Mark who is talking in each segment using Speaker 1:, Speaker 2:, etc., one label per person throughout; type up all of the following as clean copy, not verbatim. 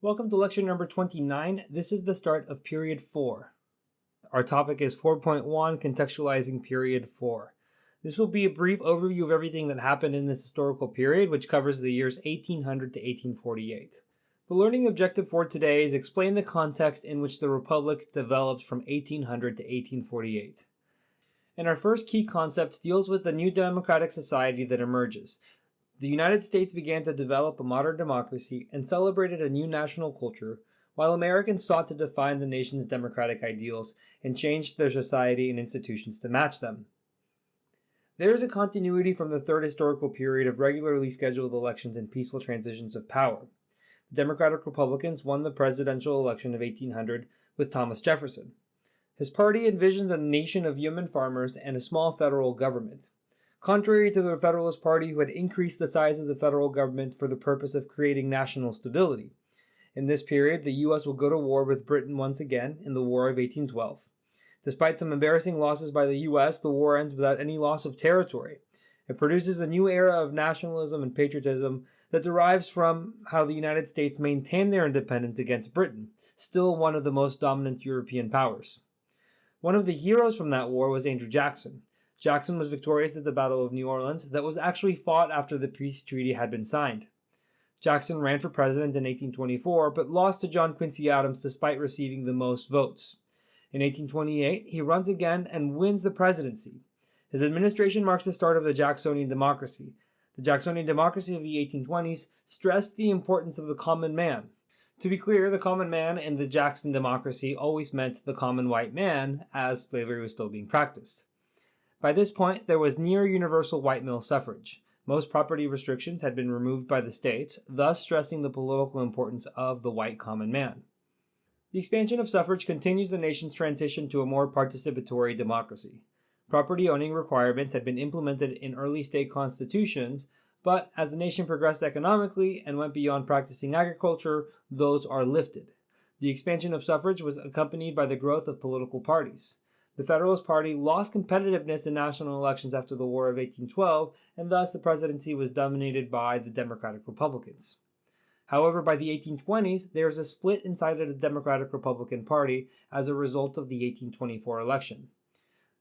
Speaker 1: Welcome to lecture number 29. This is the start of period 4. Our topic is 4.1, Contextualizing period 4. This will be a brief overview of everything that happened in this historical period, which covers the years 1800 to 1848. The learning objective for today is explain the context in which the Republic developed from 1800 to 1848. And our first key concept deals with the new democratic society that emerges. The United States began to develop a modern democracy and celebrated a new national culture, while Americans sought to define the nation's democratic ideals and changed their society and institutions to match them. There is a continuity from the third historical period of regularly scheduled elections and peaceful transitions of power. The Democratic Republicans won the presidential election of 1800 with Thomas Jefferson. His party envisions a nation of yeoman farmers and a small federal government. Contrary to the Federalist Party, who had increased the size of the federal government for the purpose of creating national stability. In this period, the U.S. will go to war with Britain once again in the War of 1812. Despite some embarrassing losses by the U.S., the war ends without any loss of territory. It produces a new era of nationalism and patriotism that derives from how the United States maintained their independence against Britain, still one of the most dominant European powers. One of the heroes from that war was Andrew Jackson. Jackson was victorious at the Battle of New Orleans that was actually fought after the peace treaty had been signed. Jackson ran for president in 1824, but lost to John Quincy Adams despite receiving the most votes. In 1828, he runs again and wins the presidency. His administration marks the start of the Jacksonian democracy. The Jacksonian democracy of the 1820s stressed the importance of the common man. To be clear, the common man in the Jackson democracy always meant the common white man, as slavery was still being practiced. By this point, there was near universal white male suffrage. Most property restrictions had been removed by the states, thus stressing the political importance of the white common man. The expansion of suffrage continues the nation's transition to a more participatory democracy. Property owning requirements had been implemented in early state constitutions, but as the nation progressed economically and went beyond practicing agriculture, those are lifted. The expansion of suffrage was accompanied by the growth of political parties. The Federalist Party lost competitiveness in national elections after the War of 1812, and thus the presidency was dominated by the Democratic Republicans. However, by the 1820s, there is a split inside of the Democratic Republican Party as a result of the 1824 election.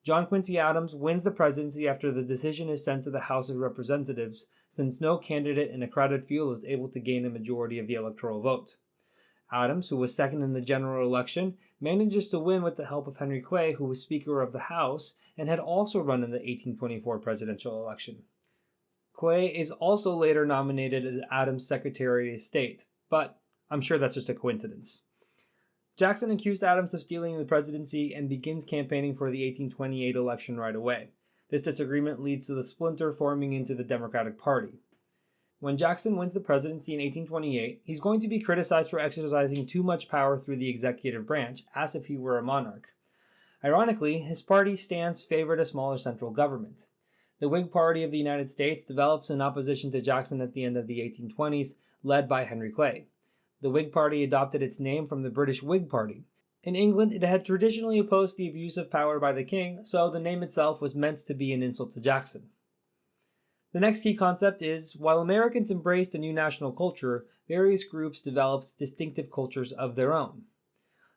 Speaker 1: John Quincy Adams wins the presidency after the decision is sent to the House of Representatives, since no candidate in a crowded field was able to gain a majority of the electoral vote. Adams, who was second in the general election, manages to win with the help of Henry Clay, who was Speaker of the House and had also run in the 1824 presidential election. Clay is also later nominated as Adams' Secretary of State, but I'm sure that's just a coincidence. Jackson accused Adams of stealing the presidency and begins campaigning for the 1828 election right away. This disagreement leads to the splinter forming into the Democratic Party. When Jackson wins the presidency in 1828, he's going to be criticized for exercising too much power through the executive branch, as if he were a monarch. Ironically, his party stance favored a smaller central government. The Whig Party of the United States develops in opposition to Jackson at the end of the 1820s, led by Henry Clay. The Whig Party adopted its name from the British Whig Party. In England, it had traditionally opposed the abuse of power by the king, so the name itself was meant to be an insult to Jackson. The next key concept is, while Americans embraced a new national culture, various groups developed distinctive cultures of their own.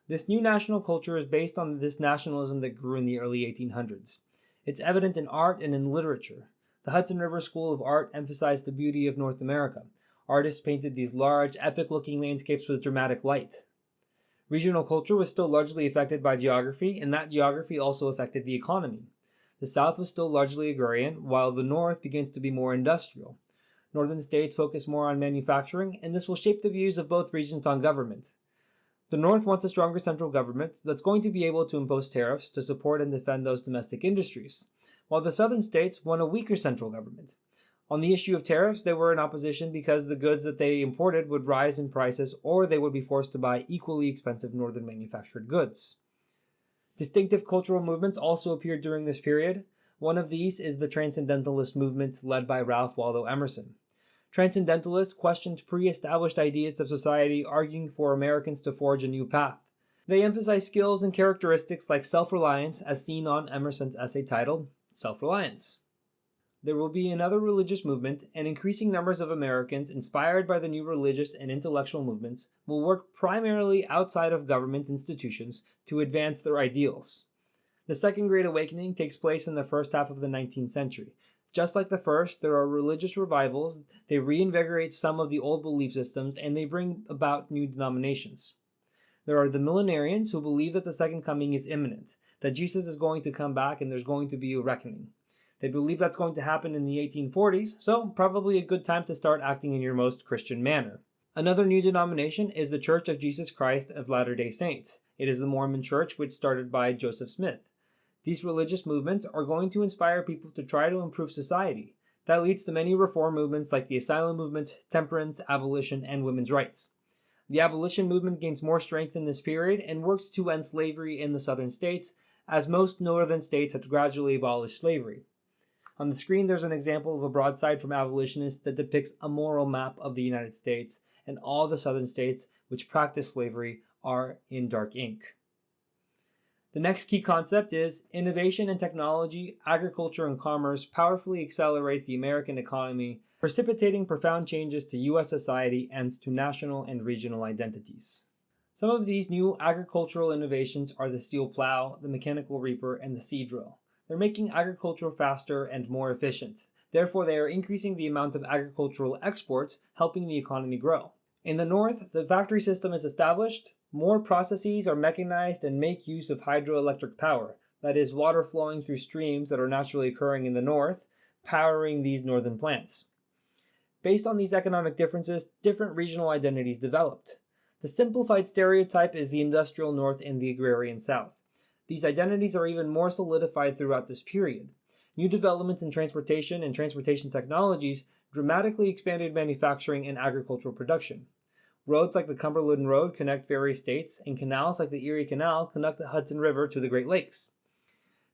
Speaker 1: This new national culture is based on this nationalism that grew in the early 1800s. It's evident in art and in literature. The Hudson River School of Art emphasized the beauty of North America. Artists painted these large, epic-looking landscapes with dramatic light. Regional culture was still largely affected by geography, and that geography also affected the economy. The South was still largely agrarian, while the North begins to be more industrial. Northern states focus more on manufacturing, and this will shape the views of both regions on government. The North wants a stronger central government that's going to be able to impose tariffs to support and defend those domestic industries, while the Southern states want a weaker central government. On the issue of tariffs, they were in opposition because the goods that they imported would rise in prices, or they would be forced to buy equally expensive Northern manufactured goods. Distinctive cultural movements also appeared during this period. One of these is the Transcendentalist movement led by Ralph Waldo Emerson. Transcendentalists questioned pre-established ideas of society, arguing for Americans to forge a new path. They emphasize skills and characteristics like self-reliance, as seen on Emerson's essay titled Self-Reliance. there will be another religious movement, and increasing numbers of Americans inspired by the new religious and intellectual movements will work primarily outside of government institutions to advance their ideals. The Second Great Awakening takes place in the first half of the 19th century. Just like the first, there are religious revivals. They reinvigorate some of the old belief systems, and they bring about new denominations. There are the millenarians who believe that the second coming is imminent, that Jesus is going to come back and there's going to be a reckoning. They believe that's going to happen in the 1840s, so probably a good time to start acting in your most Christian manner. Another new denomination is the Church of Jesus Christ of Latter-day Saints. It is the Mormon Church, which started by Joseph Smith. These religious movements are going to inspire people to try to improve society. That leads to many reform movements like the asylum movement, temperance, abolition, and women's rights. The abolition movement gains more strength in this period and works to end slavery in the southern states, as most northern states had gradually abolished slavery. On the screen, there's an example of a broadside from abolitionists that depicts a moral map of the United States, and all the southern states which practice slavery are in dark ink. The next key concept is innovation and technology, agriculture, and commerce powerfully accelerate the American economy, precipitating profound changes to U.S. society and to national and regional identities. Some of these new agricultural innovations are the steel plow, the mechanical reaper, and the seed drill. They're making agriculture faster and more efficient. Therefore, they are increasing the amount of agricultural exports, helping the economy grow. In the north, the factory system is established. More processes are mechanized and make use of hydroelectric power, that is, water flowing through streams that are naturally occurring in the north, powering these northern plants. Based on these economic differences, different regional identities developed. The simplified stereotype is the industrial north and the agrarian south. These identities are even more solidified throughout this period. New developments in transportation and transportation technologies dramatically expanded manufacturing and agricultural production. Roads like the Cumberland Road connect various states, and canals like the Erie Canal connect the Hudson River to the Great Lakes.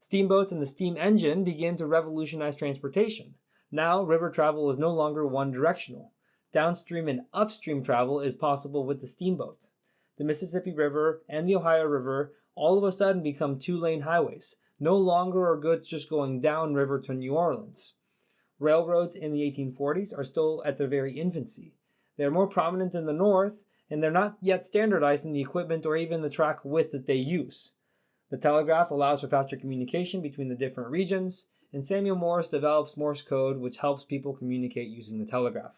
Speaker 1: Steamboats and the steam engine begin to revolutionize transportation. Now, river travel is no longer one-directional. Downstream and upstream travel is possible with the steamboat. The Mississippi River and the Ohio River all of a sudden become two-lane highways. No longer are goods just going downriver to New Orleans. Railroads in the 1840s are still at their very infancy. They're more prominent in the north, and they're not yet standardized in the equipment or even the track width that they use. The telegraph allows for faster communication between the different regions, and Samuel Morse develops Morse code, which helps people communicate using the telegraph.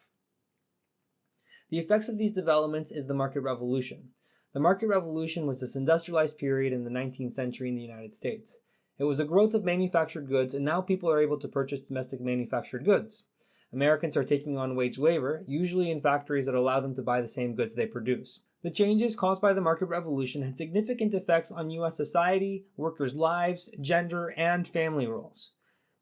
Speaker 1: The effects of these developments is the market revolution. The market revolution was this industrialized period in the 19th century in the United States. It was a growth of manufactured goods, and now people are able to purchase domestic manufactured goods. Americans are taking on wage labor, usually in factories that allow them to buy the same goods they produce. The changes caused by the market revolution had significant effects on U.S. society, workers' lives, gender, and family roles.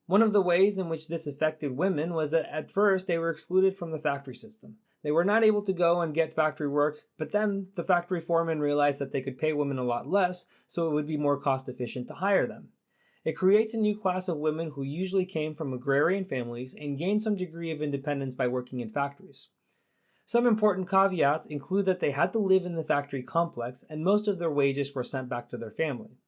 Speaker 1: One of the ways in which this affected women was that at first they were excluded from the factory system. They were not able to go and get factory work, but then the factory foreman realized that they could pay women a lot less, so it would be more cost efficient to hire them. It creates a new class of women who usually came from agrarian families and gained some degree of independence by working in factories. Some important caveats include that they had to live in the factory complex, and most of their wages were sent back to their family.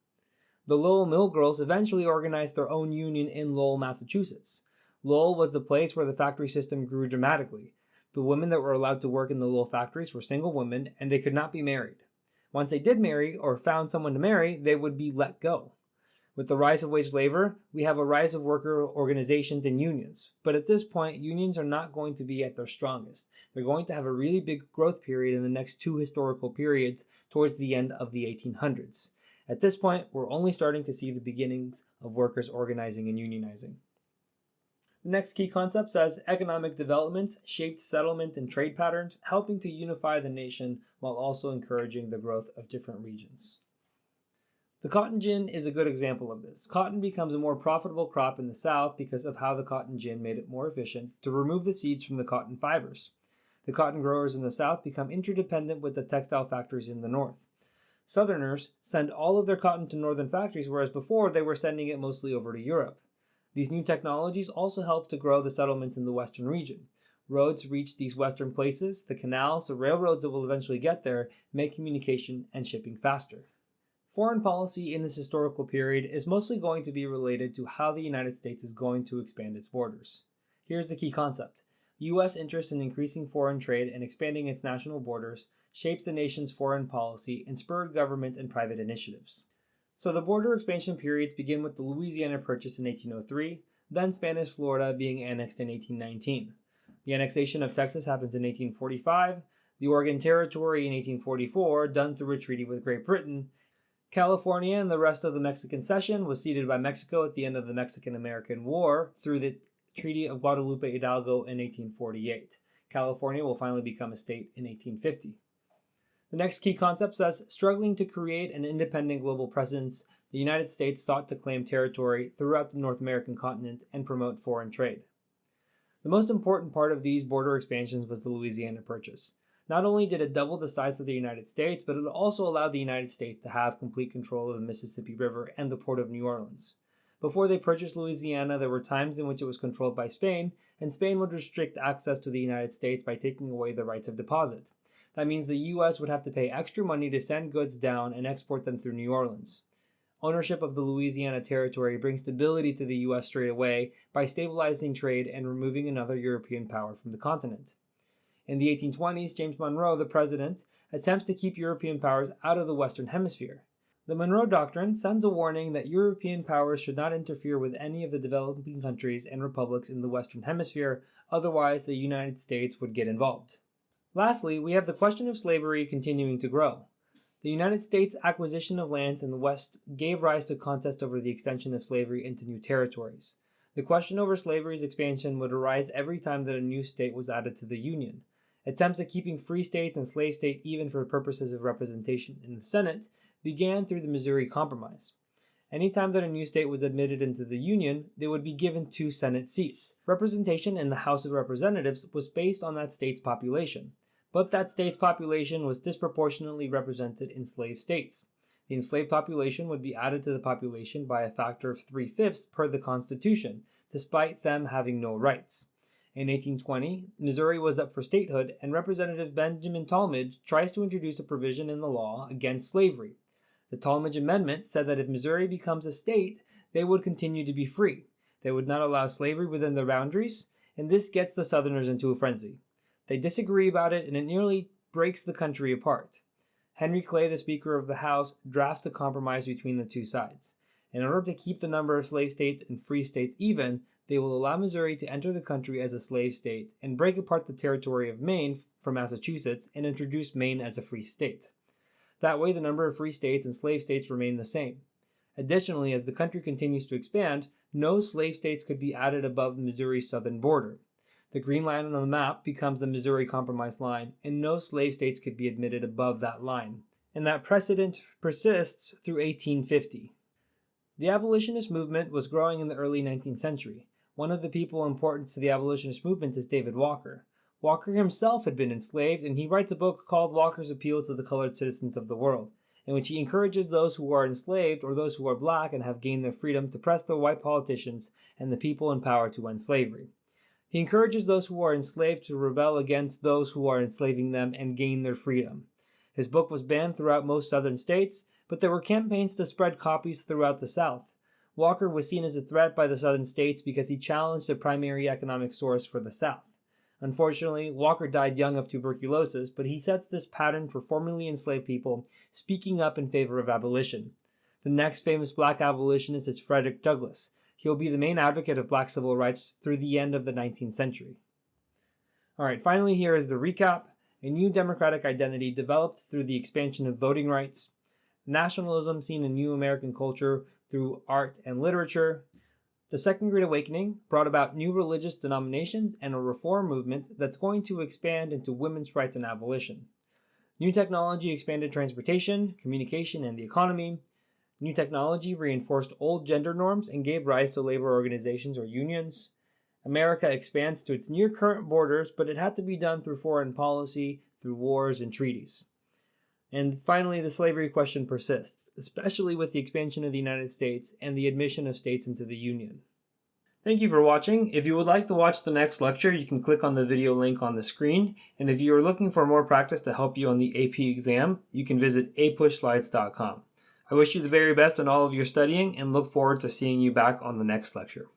Speaker 1: The Lowell Mill Girls eventually organized their own union in Lowell, Massachusetts. Lowell was the place where the factory system grew dramatically. The women that were allowed to work in the Lowell factories were single women, and they could not be married. Once they did marry or found someone to marry, they would be let go. With the rise of wage labor, we have a rise of worker organizations and unions. But at this point, unions are not going to be at their strongest. They're going to have a really big growth period in the next two historical periods towards the end of the 1800s. At this point, we're only starting to see the beginnings of workers organizing and unionizing. The next key concept says economic developments shaped settlement and trade patterns, helping to unify the nation while also encouraging the growth of different regions. The cotton gin is a good example of this. Cotton becomes a more profitable crop in the South because of how the cotton gin made it more efficient to remove the seeds from the cotton fibers. The cotton growers in the South become interdependent with the textile factories in the North. Southerners send all of their cotton to northern factories, whereas before they were sending it mostly over to Europe. These new technologies also help to grow the settlements in the western region. Roads reach these western places, the canals, the railroads that will eventually get there, make communication and shipping faster. Foreign policy in this historical period is mostly going to be related to how the United States is going to expand its borders. Here's the key concept. U.S. interest in increasing foreign trade and expanding its national borders shaped the nation's foreign policy and spurred government and private initiatives. So the border expansion periods begin with the Louisiana Purchase in 1803, then Spanish Florida being annexed in 1819. The annexation of Texas happens in 1845, the Oregon Territory in 1844, done through a treaty with Great Britain. California and the rest of the Mexican cession was ceded by Mexico at the end of the Mexican-American War through the Treaty of Guadalupe Hidalgo in 1848. California will finally become a state in 1850. The next key concept says, struggling to create an independent global presence, the United States sought to claim territory throughout the North American continent and promote foreign trade. The most important part of these border expansions was the Louisiana Purchase. Not only did it double the size of the United States, but it also allowed the United States to have complete control of the Mississippi River and the port of New Orleans. Before they purchased Louisiana, there were times in which it was controlled by Spain, and Spain would restrict access to the United States by taking away the rights of deposit. That means the U.S. would have to pay extra money to send goods down and export them through New Orleans. Ownership of the Louisiana Territory brings stability to the U.S. straight away by stabilizing trade and removing another European power from the continent. In the 1820s, James Monroe, the president, attempts to keep European powers out of the Western Hemisphere. The Monroe Doctrine sends a warning that European powers should not interfere with any of the developing countries and republics in the Western Hemisphere, otherwise the United States would get involved. Lastly, we have the question of slavery continuing to grow. The United States' acquisition of lands in the West gave rise to contest over the extension of slavery into new territories. The question over slavery's expansion would arise every time that a new state was added to the Union. Attempts at keeping free states and slave states even for purposes of representation in the Senate began through the Missouri Compromise. Anytime that a new state was admitted into the Union, they would be given 2 Senate seats. Representation in the House of Representatives was based on that state's population, but that state's population was disproportionately represented in slave states. The enslaved population would be added to the population by a factor of 3/5 per the Constitution, despite them having no rights. In 1820, Missouri was up for statehood, and Representative Benjamin Tallmadge tries to introduce a provision in the law against slavery. The Tallmadge Amendment said that if Missouri becomes a state, they would continue to be free. They would not allow slavery within their boundaries, and this gets the Southerners into a frenzy. They disagree about it, and it nearly breaks the country apart. Henry Clay, the Speaker of the House, drafts a compromise between the two sides. In order to keep the number of slave states and free states even, they will allow Missouri to enter the country as a slave state and break apart the territory of Maine from Massachusetts and introduce Maine as a free state. That way, the number of free states and slave states remain the same. Additionally, as the country continues to expand, no slave states could be added above Missouri's southern border. The green line on the map becomes the Missouri Compromise line, and no slave states could be admitted above that line. And that precedent persists through 1850. The abolitionist movement was growing in the early 19th century. One of the people important to the abolitionist movement is David Walker. Walker himself had been enslaved, and he writes a book called Walker's Appeal to the Colored Citizens of the World, in which he encourages those who are enslaved or those who are black and have gained their freedom to press the white politicians and the people in power to end slavery. He encourages those who are enslaved to rebel against those who are enslaving them and gain their freedom. His book was banned throughout most southern states, but there were campaigns to spread copies throughout the South. Walker was seen as a threat by the southern states because he challenged the primary economic source for the South. Unfortunately, Walker died young of tuberculosis, but he sets this pattern for formerly enslaved people speaking up in favor of abolition. The next famous black abolitionist is Frederick Douglass. He will be the main advocate of black civil rights through the end of the 19th century. Alright, finally here is the recap. A new democratic identity developed through the expansion of voting rights. Nationalism seen in new American culture through art and literature. The Second Great Awakening brought about new religious denominations and a reform movement that's going to expand into women's rights and abolition. New technology expanded transportation, communication, and the economy. New technology reinforced old gender norms and gave rise to labor organizations or unions. America expands to its near current borders, but it had to be done through foreign policy, through wars and treaties. And finally, the slavery question persists, especially with the expansion of the United States and the admission of states into the Union. Thank you for watching. If you would like to watch the next lecture, you can click on the video link on the screen. And if you are looking for more practice to help you on the AP exam, you can visit APUSHslides.com. I wish you the very best in all of your studying and look forward to seeing you back on the next lecture.